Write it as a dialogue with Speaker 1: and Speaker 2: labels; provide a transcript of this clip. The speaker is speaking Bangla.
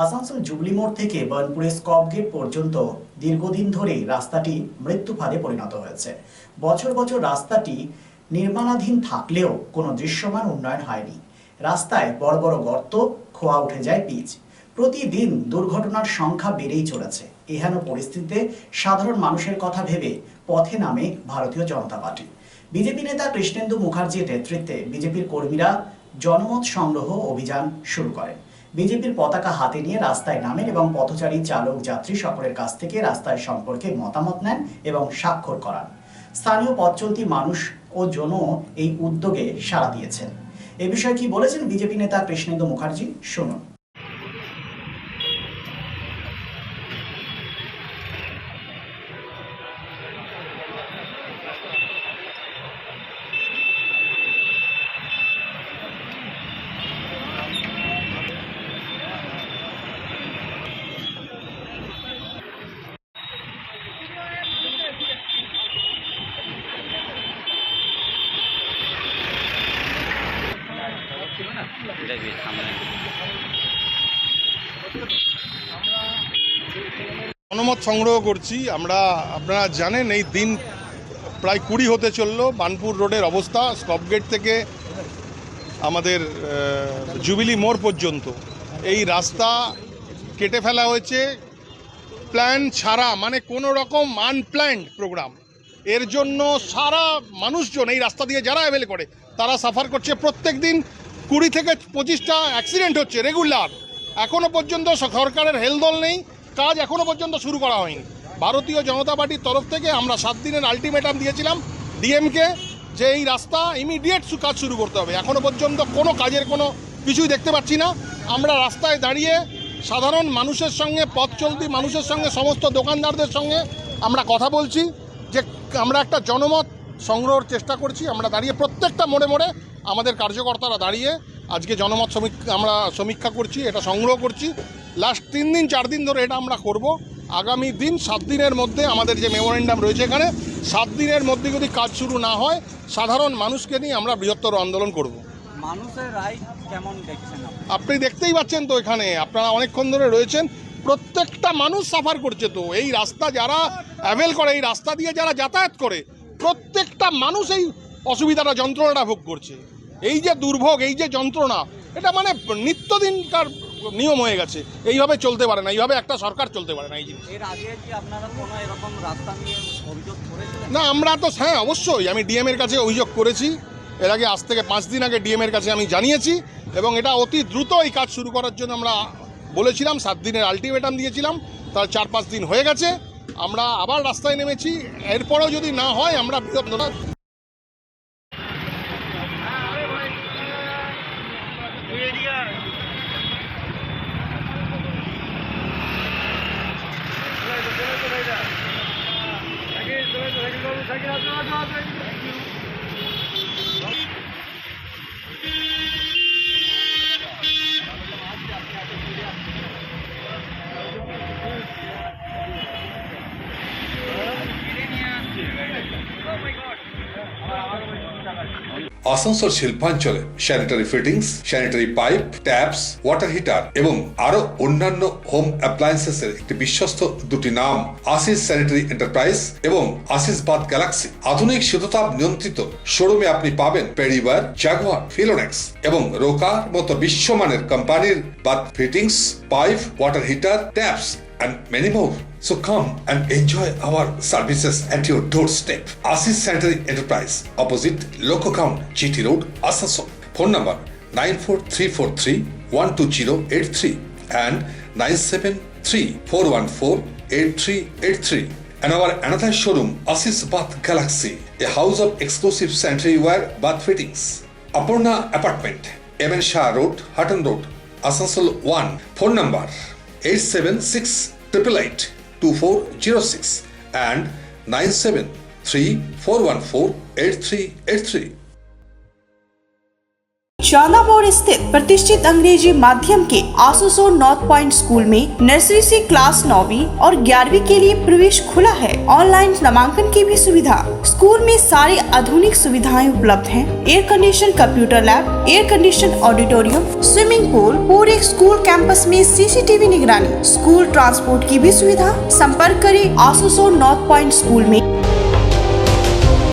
Speaker 1: আসানসোল জুবলি মোড় থেকে বার্নপুরের স্কপ গেট পর্যন্ত দীর্ঘদিন ধরেই রাস্তাটি মৃত্যু ফাঁদে পরিণত হয়েছে। বছর বছর রাস্তাটি নির্মাণাধীন থাকলেও কোনো দৃশ্যমান উন্নয়ন হয়নি। রাস্তায় বড় বড় গর্ত, খোয়া উঠে যায় পিচ। প্রতিদিন দুর্ঘটনার সংখ্যা বেড়েই চলেছে। এহেন পরিস্থিতিতে সাধারণ মানুষের কথা ভেবে পথে নামে ভারতীয় জনতা পার্টি। বিজেপি নেতা কৃষ্ণেন্দু মুখার্জির নেতৃত্বে বিজেপির কর্মীরা জনমত সংগ্রহ অভিযান শুরু করেন। বিজেপির পতাকা হাতে নিয়ে রাস্তায় নামেন এবং পথচারী, চালক, যাত্রী সকলের কাছ থেকে রাস্তায় সম্পর্কে মতামত নেন এবং স্বাক্ষর করান। স্থানীয় পথ চলতি মানুষ ও জনও এই উদ্যোগে সাড়া দিয়েছেন। এ বিষয়ে কি বলেছেন বিজেপি নেতা কৃষ্ণেন্দু মুখার্জি, শুনুন।
Speaker 2: জনমত সংগ্রহ করছি আমরা। আপনারা জানেন এই দিন প্রায় 20 হতে চললো। বার্নপুর রোডের অবস্থা স্কপ গেট থেকে আমাদের জুবিলি মোড় পর্যন্ত এই রাস্তা কেটে ফেলা হয়েছে প্ল্যান ছাড়া, মানে কোনো রকম আনপ্ল্যান্ড প্রোগ্রাম। এর জন্য সারা মানুষজন এই রাস্তা দিয়ে যারা অ্যাভেল করে তারা সাফার করছে। প্রত্যেক দিন 20 থেকে 25টা অ্যাক্সিডেন্ট হচ্ছে রেগুলার। এখনও পর্যন্ত সরকারের হেলদোল নেই, কাজ এখনও পর্যন্ত শুরু করা হয়নি। ভারতীয় জনতা পার্টির তরফ থেকে আমরা 7 দিনের আলটিমেটাম দিয়েছিলাম ডিএমকে যে এই রাস্তা ইমিডিয়েট কাজ শুরু করতে হবে। এখনও পর্যন্ত কোনো কাজের কোনো কিছুই দেখতে পাচ্ছি না। আমরা রাস্তায় দাঁড়িয়ে সাধারণ মানুষের সঙ্গে, পথ চলতি মানুষের সঙ্গে, সমস্ত দোকানদারদের সঙ্গে আমরা কথা বলছি যে আমরা একটা জনমত সংগ্রহের চেষ্টা করছি। আমরা দাঁড়িয়ে প্রত্যেকটা মোড়ে মোড়ে আমাদের কার্যকর্তারা দাঁড়িয়ে আজকে জনমত আমরা সমীক্ষা করছি, এটা সংগ্রহ করছি। লাস্ট 3 দিন 4 দিন ধরে এটা আমরা করব। আগামী দিন 7 দিনের মধ্যে আমাদের যে মেমোরেন্ডাম রয়েছে এখানে 7 দিনের মধ্যে যদি কাজ শুরু না হয় সাধারণ মানুষকে নিয়ে আমরা বৃহত্তর আন্দোলন করব।
Speaker 3: মানুষের রায় কেমন দেখছেন
Speaker 2: আপনি? দেখতেই পাচ্ছেন তো, এখানে আপনারা অনেকক্ষণ ধরে রয়েছেন, প্রত্যেকটা মানুষ সাফার করছে। তো এই রাস্তা যারা অ্যাভেল করে, এই রাস্তা দিয়ে যারা যাতায়াত করে, প্রত্যেকটা মানুষ এই অসুবিধাটা, যন্ত্রণাটা ভোগ করছে। এই যে দুর্ভোগ, এই যে যন্ত্রণা, এটা মানে নিত্যদিনকার নিয়ম হয়ে গেছে। এইভাবে চলতে পারে না, এইভাবে একটা সরকার চলতে পারে না। এই জিনিস
Speaker 3: এর আগে কি আপনারা কোনো এরকম রাস্তা নিয়ে অভিযোগ করেছিলেন?
Speaker 2: না, আমরা তো হ্যাঁ অবশ্যই আমি ডিএম এর কাছে অভিযোগ করেছি। এর আগে আজ থেকে 5 দিন আগে ডিএম এর কাছে আমি জানিয়েছি এবং এটা অতি দ্রুত এই কাজ শুরু করার জন্য আমরা বলেছিলাম। 7 দিনের আলটিমেটাম দিয়েছিলাম, তার 4-5 দিন হয়ে গেছে। আমরা আবার রাস্তায় নেমেছি। এরপরেও যদি না হয় আমরা বৃহত্তর
Speaker 4: আসানসোল শিল্পাঞ্চলে sanitary fittings, sanitary pipe, taps, water heater এবং আরো অন্যান্য হোম অ্যাপ্লায়েন্সেসের একটি বিশ্বস্ত দুটি নাম আশিস স্যানিটারি এন্টারপ্রাইজ এবং আশিস বাথ গ্যালাক্সি। আধুনিক শীততাপ নিয়ন্ত্রিত শোরুমে আপনি পাবেন পেরিওয়ার, জাগুয়ার, ফিলোনেক্স এবং রোকার মতো বিশ্বমানের কোম্পানির bath fittings, pipe, water heater, taps and many more. So come and enjoy our services at your doorstep. Asis Sanitary Enterprise, opposite Loco Count, GT Road, Asansol. Phone number 94343-12083 and 973-414-8383. And our another showroom, Asis Bath Galaxy, a house of exclusive sanitary ware bath fittings. Apurna Apartment, MN Shah Road, Hutton Road, Asansol 1. Phone number 876-888-2406 and 973-414-8383.
Speaker 5: Chandamor स्थित प्रतिष्ठित अंग्रेजी माध्यम के आसुसो नॉर्थ पॉइंट स्कूल में नर्सरी से क्लास 9वीं और 11वीं के लिए प्रवेश खुला है। ऑनलाइन नामांकन की भी सुविधा। स्कूल में सारी आधुनिक सुविधाएं उपलब्ध हैं। Air condition computer lab, air condition auditorium, swimming pool, पूरे स्कूल कैंपस में सीसीटीवी निगरानी, स्कूल ट्रांसपोर्ट की भी सुविधा। संपर्क करें आसुसो नॉर्थ पॉइंट स्कूल में।